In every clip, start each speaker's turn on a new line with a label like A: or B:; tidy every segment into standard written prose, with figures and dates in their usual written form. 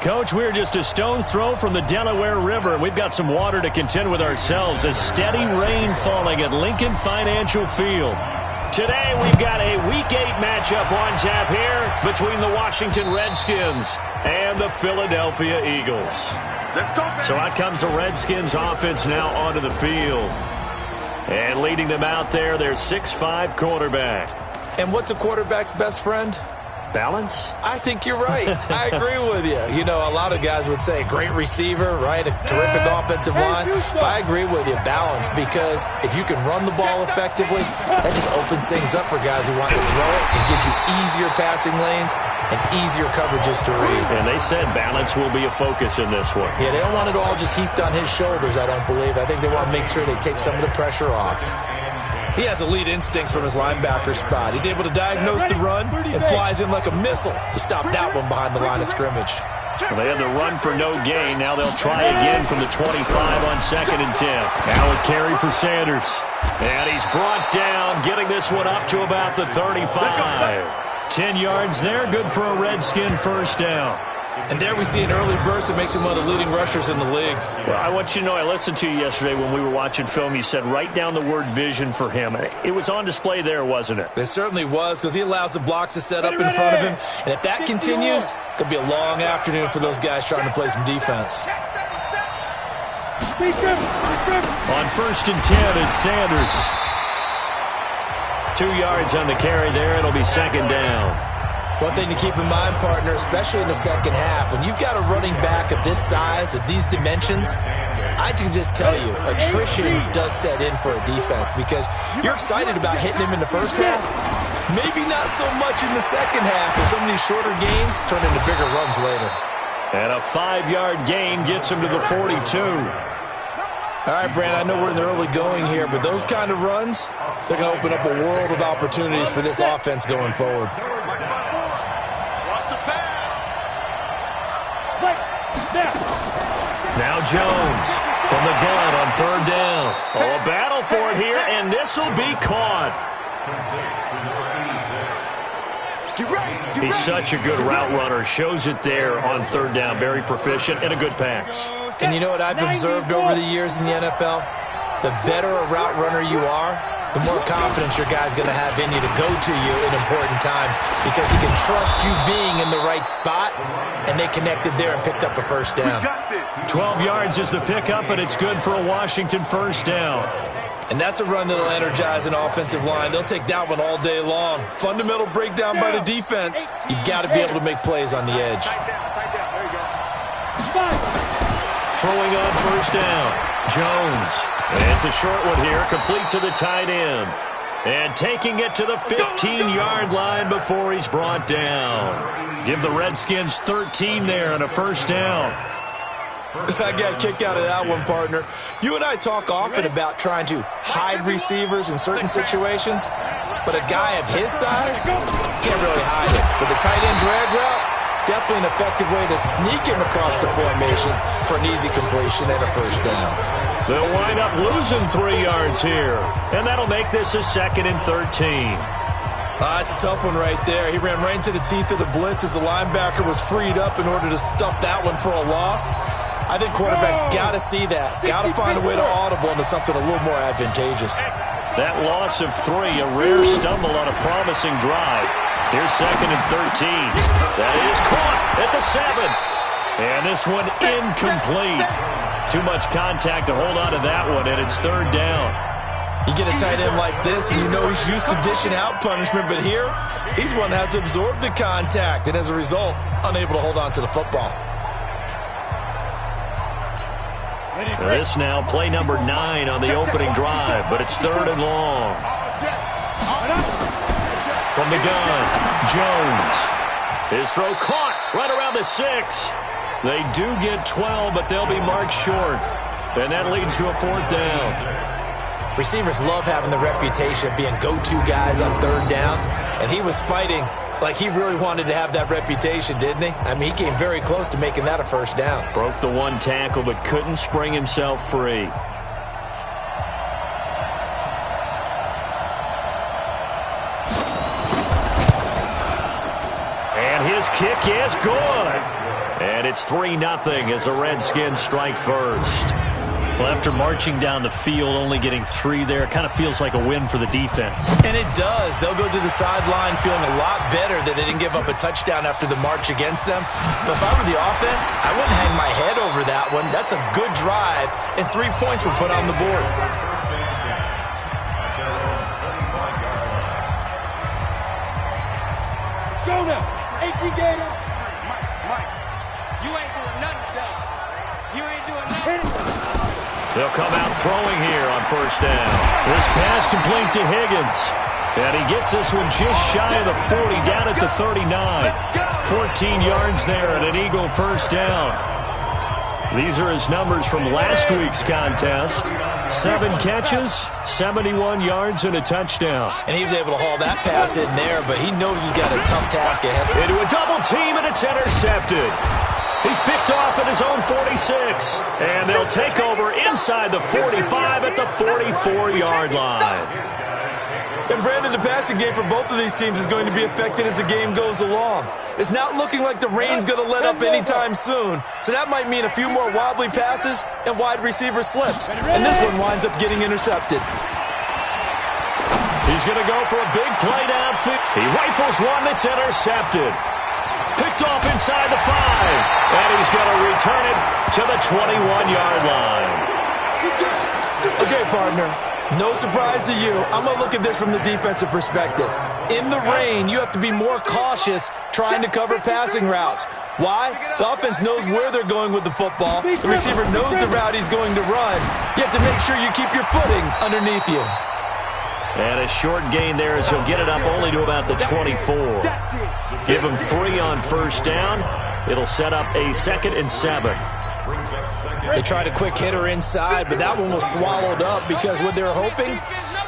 A: Coach, we're just a stone's throw from the Delaware River. We've got some water to contend with ourselves. A steady rain falling at Lincoln Financial Field. Today we've got a Week 8 matchup on tap here between the Washington Redskins and the Philadelphia Eagles. So out comes the Redskins offense now onto the field. And leading them out there, their 6'5" quarterback.
B: And what's a quarterback's best friend?
A: Balance?
B: I think you're right. I agree with you. You know, a lot of guys would say great receiver, right? A terrific offensive line. But I agree with you, balance, because if you can run the ball effectively, that just opens things up for guys who want to throw it. It gives you easier passing lanes and easier coverages to read.
A: And they said balance will be a focus in this one.
B: Yeah, they don't want it all just heaped on his shoulders, I don't believe. I think they want to make sure they take some of the pressure off. He has elite instincts from his linebacker spot. He's able to diagnose the run and flies in like a missile to stop that one behind the line of scrimmage.
A: Well, they had the run for no gain. Now they'll try again from the 25 on 2nd and 10. Now a carry for Sanders. And he's brought down, getting this one up to about the 35. 10 yards there, good for a Redskin first down.
B: And there we see an early burst that makes him one of the leading rushers in the league.
A: Well, I want you to know, I listened to you yesterday when we were watching film. You said write down the word vision for him. It was on display there, wasn't it?
B: It certainly was, because he allows the blocks to set up in front of him. And if that continues, it could be a long afternoon for those guys trying to play some defense.
A: On 1st and 10, it's Sanders. 2 yards on the carry there. It'll be 2nd down.
B: One thing to keep in mind, partner, especially in the second half, when you've got a running back of this size, of these dimensions, I can just tell you, attrition does set in for a defense because you're excited about hitting him in the first half. Maybe not so much in the second half, and some of these shorter gains turn into bigger runs later.
A: And a 5-yard gain gets him to the 42.
B: All right, Brand, I know we're in the early going here, but those kind of runs, they're going to open up a world of opportunities for this offense going forward.
A: Now Jones from the gun on 3rd down. Oh, a battle for it here, and this will be caught. He's such a good route runner. Shows it there on 3rd down. Very proficient and a good pass.
B: And you know what I've observed over the years in the NFL? The better a route runner you are, the more confidence your guy's going to have in you to go to you in important times because he can trust you being in the right spot, and they connected there and picked up a first down.
A: 12 yards is the pickup, and it's good for a Washington first down.
B: And that's a run that'll energize an offensive line. They'll take that one all day long. Fundamental breakdown by the defense. You've got to be able to make plays on the edge.
A: Throwing on first down, Jones. And it's a short one here, complete to the tight end. And taking it to the 15-yard line before he's brought down. Give the Redskins 13 there and a first down.
B: I got a kick out of that one, partner. You and I talk often about trying to hide receivers in certain situations, but a guy of his size can't really hide it. With the tight end drag route, definitely an effective way to sneak him across the formation for an easy completion and a first down.
A: They'll wind up losing 3 yards here, and that'll make this a 2nd and 13.
B: It's a tough one right there. He ran right into the teeth of the blitz as the linebacker was freed up in order to stuff that one for a loss. I think quarterbacks got to see that. Got to find a way to audible into something a little more advantageous.
A: That loss of 3, a rare stumble on a promising drive. Here's 2nd and 13. That is caught at the 7. And this one incomplete. Too much contact to hold on to that one, and it's 3rd down.
B: You get a tight end like this, and you know he's used to dishing out punishment, but here, he's one that has to absorb the contact, and as a result, unable to hold on to the football.
A: This now play number 9 on the opening drive, but it's 3rd and long. From the gun, Jones. His throw caught right around the 6. They do get 12, but they'll be marked short. And that leads to a 4th down.
B: Receivers love having the reputation of being go-to guys on 3rd down, and he was fighting like he really wanted to have that reputation, didn't he? I mean, he came very close to making that a first down.
A: Broke the one tackle, but couldn't spring himself free. And his kick is good. And it's 3-0 as the Redskins strike first. Well, after marching down the field, only getting 3 there, it kind of feels like a win for the defense.
B: And it does. They'll go to the sideline feeling a lot better that they didn't give up a touchdown after the march against them. But if I were the offense, I wouldn't hang my head over that one. That's a good drive, and 3 points were put on the board.
C: Jonah, AT Mike, you ain't doing nothing today. You ain't doing nothing.
A: They'll come out throwing here on first down. This pass complete to Higgins. And he gets this one just shy of the 40, down at the 39. 14 yards there and an Eagle first down. These are his numbers from last week's contest. 7 catches, 71 yards, and a touchdown.
B: And he was able to haul that pass in there, but he knows he's got a tough task ahead.
A: Into a double team, and it's intercepted. He's picked off at his own 46. And they'll take over inside the 45 at the 44-yard line.
B: And, Brandon, the passing game for both of these teams is going to be affected as the game goes along. It's not looking like the rain's going to let up anytime soon, so that might mean a few more wobbly passes and wide receiver slips. And this one winds up getting intercepted.
A: He's going to go for a big play downfield. He rifles one that's intercepted. Picked off inside the 5. And he's going to return it to the 21-yard line.
B: Okay, partner. No surprise to you. I'm going to look at this from the defensive perspective. In the rain, you have to be more cautious trying to cover passing routes. Why? The offense knows where they're going with the football. The receiver knows the route he's going to run. You have to make sure you keep your footing underneath you.
A: And a short gain there as he'll get it up only to about the 24. Give him 3 on first down. It'll set up a 2nd and 7.
B: They tried a quick hitter inside, but that one was swallowed up because what they're hoping,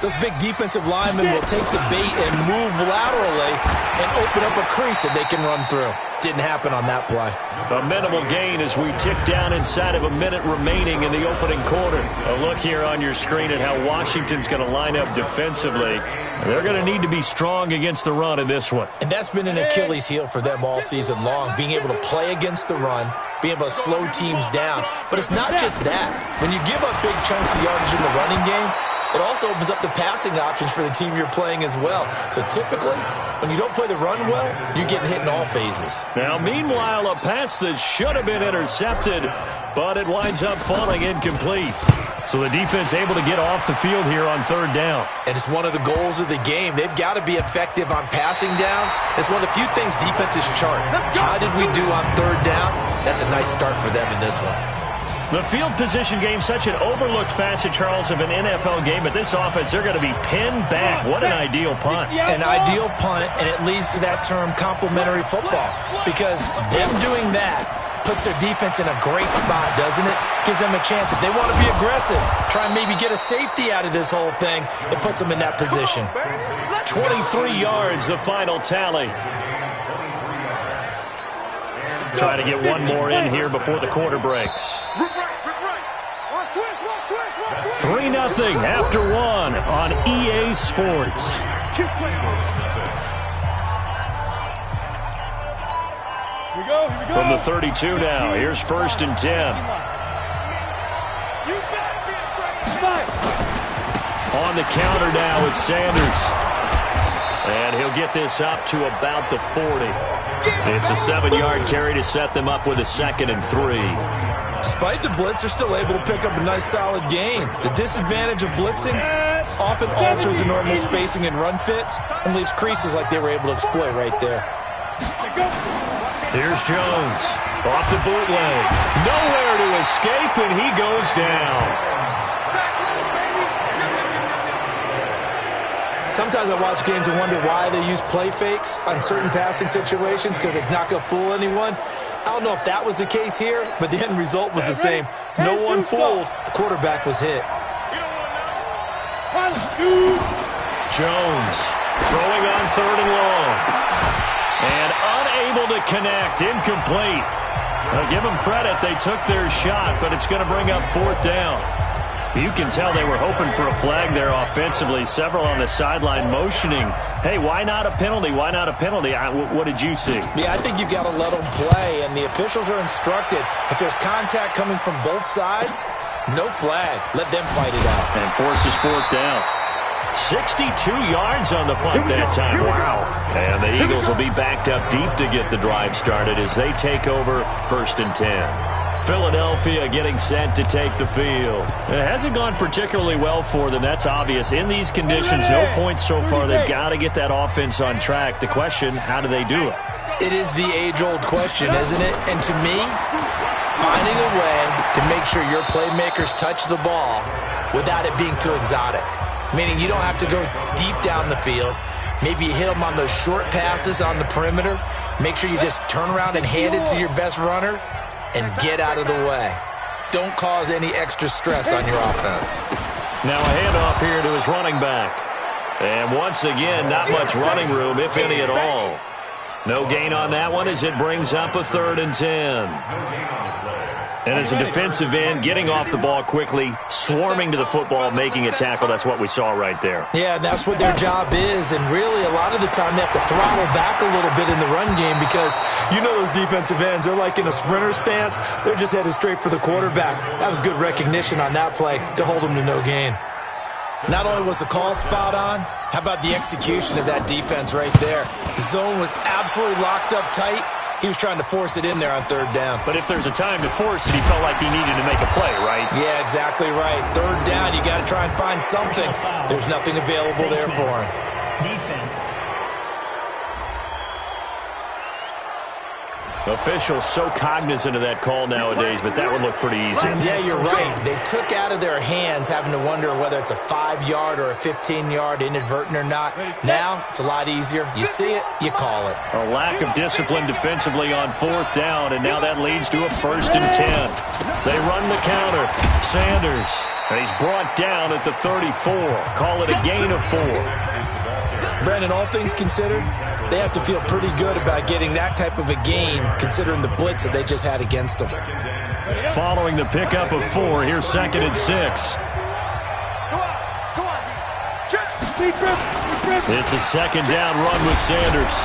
B: those big defensive linemen will take the bait and move laterally and open up a crease that they can run through. Didn't happen on that play.
A: A minimal gain as we tick down inside of a minute remaining in the opening quarter. A look here on your screen at how Washington's going to line up defensively. They're going to need to be strong against the run in this one.
B: And that's been an Achilles heel for them all season long, being able to play against the run, being able to slow teams down. But it's not just that. When you give up big chunks of yardage in the running game, it also opens up the passing options for the team you're playing as well. So typically, when you don't play the run well, you're getting hit in all phases.
A: Now, meanwhile, a pass that should have been intercepted, but it winds up falling incomplete. So the defense able to get off the field here on 3rd down.
B: And it's one of the goals of the game. They've got to be effective on passing downs. It's one of the few things defenses chart. How did we do on 3rd down? That's a nice start for them in this one.
A: The field position game, such an overlooked facet, Charles, of an NFL game. But this offense, they're going to be pinned back. What an ideal punt.
B: An ideal punt, and it leads to that term complementary football. Because them doing that puts their defense in a great spot, doesn't it? Gives them a chance. If they want to be aggressive, try and maybe get a safety out of this whole thing, it puts them in that position.
A: 23 yards, the final tally. Try to get one more in here before the quarter breaks. 3-0 after 1 on EA Sports. From the 32 now, here's 1st and 10. On the counter now, it's Sanders. And he'll get this up to about the 40. It's a 7-yard carry to set them up with a 2nd and 3.
B: Despite the blitz, they're still able to pick up a nice solid gain. The disadvantage of blitzing often alters the normal spacing and run fits and leaves creases like they were able to exploit right there.
A: Here's Jones off the bootleg. Nowhere to escape, and he goes down.
B: Sometimes I watch games and wonder why they use play fakes on certain passing situations because it's not going to fool anyone. I don't know if that was the case here, but the end result was the same. No one fooled. The quarterback was hit.
A: Jones throwing on 3rd and long. And unable to connect. Incomplete. I'll give them credit. They took their shot, but it's going to bring up 4th down. You can tell they were hoping for a flag there offensively. Several on the sideline motioning, hey, why not a penalty? Why not a penalty? What did you see?
B: Yeah, I think you've got to let them play, and the officials are instructed. If there's contact coming from both sides, no flag. Let them fight it out.
A: And forces fourth down. 62 yards on the punt that time. Wow. And the Eagles will be backed up deep to get the drive started as they take over 1st and 10. Philadelphia getting set to take the field. It hasn't gone particularly well for them. That's obvious. In these conditions, no points so far. They've got to get that offense on track. The question, how do they do it?
B: It is the age-old question, isn't it? And to me, finding a way to make sure your playmakers touch the ball without it being too exotic. Meaning you don't have to go deep down the field. Maybe you hit them on those short passes on the perimeter. Make sure you just turn around and hand it to your best runner and get out of the way. Don't cause any extra stress on your offense.
A: Now a handoff here to his running back. And once again, not much running room, if any at all. No gain on that one as it brings up a 3rd and 10. And as a defensive end, getting off the ball quickly, swarming to the football, making a tackle, that's what we saw right there.
B: Yeah, that's what their job is. And really, a lot of the time, they have to throttle back a little bit in the run game because you know those defensive ends, they're like in a sprinter stance. They're just headed straight for the quarterback. That was good recognition on that play to hold them to no gain. Not only was the call spot on, how about the execution of that defense right there? The zone was absolutely locked up tight. He was trying to force it in there on 3rd down.
A: But if there's a time to force it, he felt like he needed to make a play, right?
B: Yeah, exactly right. 3rd down, you got to try and find something. There's nothing available there for him.
D: Defense.
A: Officials so cognizant of that call nowadays, but that would look pretty easy.
B: Yeah, you're right. They took out of their hands having to wonder whether it's a 5-yard or a 15-yard inadvertent or not. Now, it's a lot easier. You see it, you call it.
A: A lack of discipline defensively on 4th down, and now that leads to a 1st and 10. They run the counter. Sanders, and he's brought down at the 34. Call it a gain of 4.
B: Brandon, all things considered, they have to feel pretty good about getting that type of a gain considering the blitz that they just had against them.
A: Following the pickup of 4, here's 2nd and 6. It's a 2nd down run with Sanders.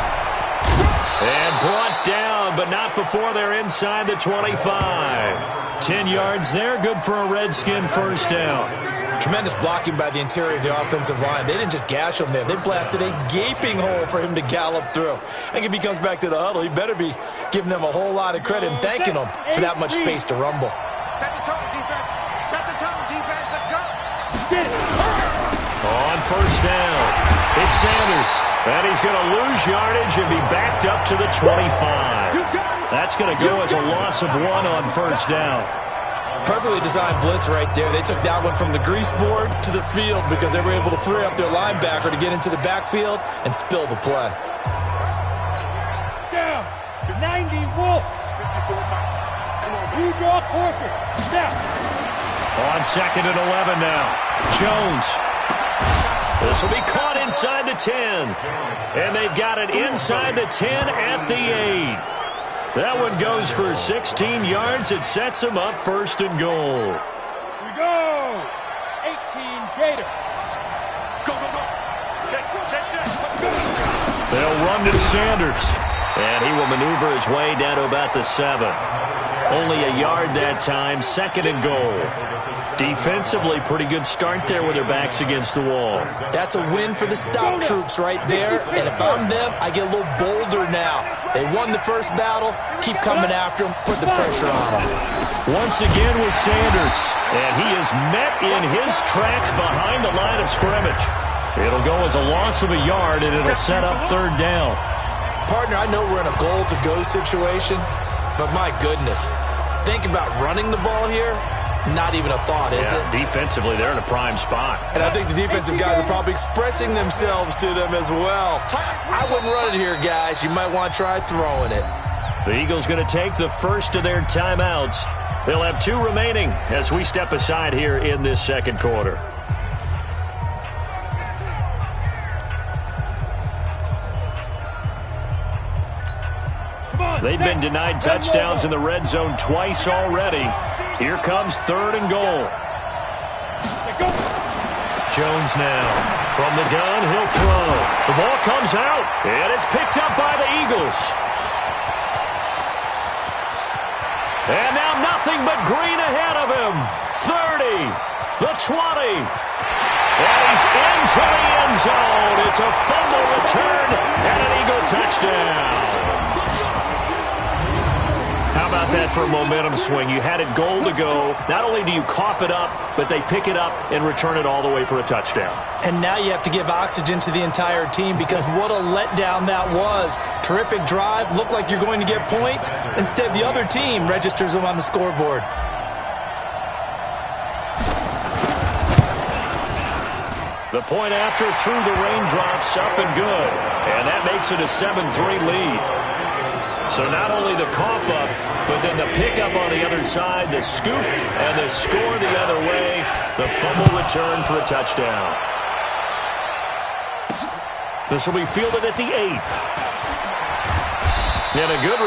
A: And brought down, but not before they're inside the 25. 10 yards there, good for a Redskin 1st down.
B: Tremendous blocking by the interior of the offensive line. They didn't just gash him there. They blasted a gaping hole for him to gallop through. I think if he comes back to the huddle, he better be giving them a whole lot of credit and thanking them for that much space to rumble.
C: Set the tone, defense. Set the tone, defense. Let's go.
A: On 1st down, it's Sanders. And he's going to lose yardage and be backed up to the 25. That's going to go as a loss of 1 on 1st down.
B: Perfectly designed blitz right there. They took that one from the grease board to the field because they were able to free up their linebacker to get into the backfield and spill the play.
C: Down. 90 Wolf. Come on, you draw corker. Now.
A: On 2nd and 11 now. Jones. This will be caught inside the 10. And they've got it inside the 10 at the 8. That one goes for 16 yards. It sets them up 1st and goal.
C: We go. 18 Gator. Go, go, go. Check, check, check. Go.
A: They'll run to Sanders. And he will maneuver his way down to about the 7. Only a yard that time. 2nd and goal. Defensively, pretty good start there with their backs against the wall.
B: That's a win for the stop troops right there. And if I'm them, I get a little bolder now. They won the first battle. Keep coming after them. Put the pressure on them.
A: Once again with Sanders. And he is met in his tracks behind the line of scrimmage. It'll go as a loss of a yard, and it'll set up 3rd down.
B: Partner, I know we're in a goal-to-go situation, but my goodness. Think about running the ball here. Not even a thought, is it?
A: Defensively, they're in a prime spot.
B: And I think the defensive guys are probably expressing themselves to them as well. I wouldn't run it here, guys. You might want to try throwing it.
A: The Eagles going to take the first of their timeouts. They'll have 2 remaining as we step aside here in this 2nd quarter. They've been denied touchdowns in the red zone twice already. Here comes 3rd and goal. Jones now. From the gun, he'll throw. The ball comes out, and it's picked up by the Eagles. And now nothing but green ahead of him. 30, the 20. And he's into the end zone. It's a fumble return and an Eagle touchdown. How about that for a momentum swing? You had it goal to go. Not only do you cough it up, but they pick it up and return it all the way for a touchdown.
B: And now you have to give oxygen to the entire team because what a letdown that was. Terrific drive. Looked like you're going to get points. Instead, the other team registers them on the scoreboard.
A: The point after through the raindrops, up and good. And that makes it a 7-3 lead. So not only the cough up, but then the pickup on the other side, the scoop, and the score the other way. The fumble return for a touchdown. This will be fielded at the 8. And a good return.